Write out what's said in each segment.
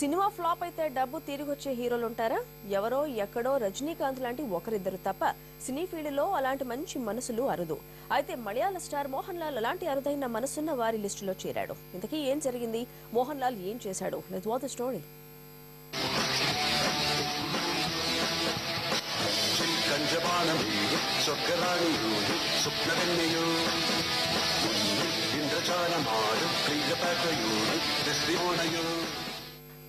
Cinema flop అయితే డబ్బు తిరిగొచ్చే హీరోలు ఉంటారా? ఎవరో ఎక్కడో రజనీకాంత్ లాంటి ఒకరిద్దరు తప్ప సినీ ఫీల్డ్లో అలాంటి మంచి మనసులు అరుదు. అయితే మలయాళ స్టార్ మోహన్ లాల్ అలాంటి అరుదైన మనసున్న వారి లిస్టులో చేరాడు. ఇంతకీ ఏం జరిగింది? మోహన్ లాల్ ఏం చేశాడు? Let's watch the story.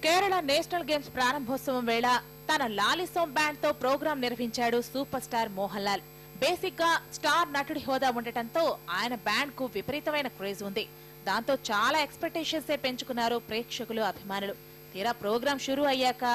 Kerala national games ప్రారంభోత్సవం వేళ తన లాలిసోం బ్యాండ్ తో ప్రోగ్రాం నిర్వహించాడు super star Mohan Lal. Basic గా స్టార్ నటుడి హోదా ఉండటంతో ఆయన బ్యాండ్ కు విపరీతమైన క్రేజ్ ఉంది. దాంతో చాలా ఎక్స్పెక్టేషన్స్ పెంచుకున్నారు ప్రేక్షకులు, అభిమానులు. తీరా ప్రోగ్రాం షురూ అయ్యాక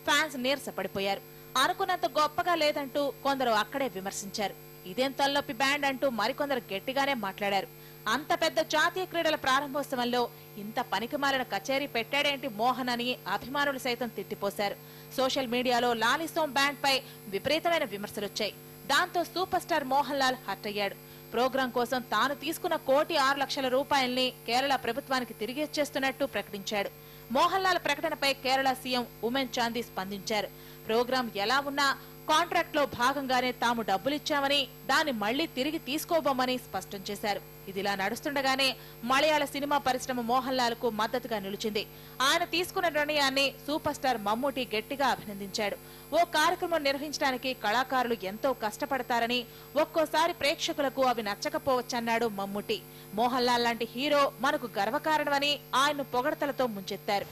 ఫ్యాన్స్ నీరసపడిపోయారు. అనుకున్నంత గొప్పగా లేదంటూ కొందరు అక్కడే విమర్శించారు. ఇదేం తలనొప్పి బ్యాండ్ అంటూ మరికొందరు గట్టిగానే మాట్లాడారు. అంత పెద్ద జాతీయ క్రీడల ప్రారంభోత్సవంలో ఇంత పనికిమాలిన కచేరీ పెట్టాడేంటి మోహన్ అని అభిమానులు సైతం తిట్టిపోశారు. సోషల్ మీడియాలో లాలిసోం బ్యాండ్ పై విపరీతమైన విమర్శలొచ్చాయి. దాంతో super star Mohan Lal hurt అయ్యాడు. ప్రోగ్రాం కోసం తాను తీసుకున్న ₹1,06,00,000 కేరళ ప్రభుత్వానికి తిరిగి ఇచ్చేస్తున్నట్టు ప్రకటించాడు. మోహన్ లాల్ ప్రకటనపై కేరళ సీఎం ఉమెన్ చాందీ స్పందించారు. ప్రోగ్రాం ఎలా ఉన్నా కాంట్రాక్ట్ లో భాగంగానే తాము డబ్బులిచ్చామని, దాన్ని మళ్లీ తిరిగి తీసుకోబోమని స్పష్టం చేశారు. ఇదిలా నడుస్తుండగానే మలయాళ సినిమా పరిశ్రమ మోహన్ లాల్ కు మద్దతుగా నిలిచింది. ఆయన తీసుకున్న నిర్ణయాన్ని సూపర్ స్టార్ మమ్ముటి గట్టిగా అభినందించాడు. ఓ కార్యక్రమం నిర్వహించడానికి కళాకారులు ఎంతో కష్టపడతారని, ఒక్కోసారి ప్రేక్షకులకు అవి నచ్చకపోవచ్చన్నాడు మమ్ముటి. మోహన్ లాల్ లాంటి హీరో మనకు గర్వకారణమని ఆయన్ను పొగడతలతో ముంచెత్తారు.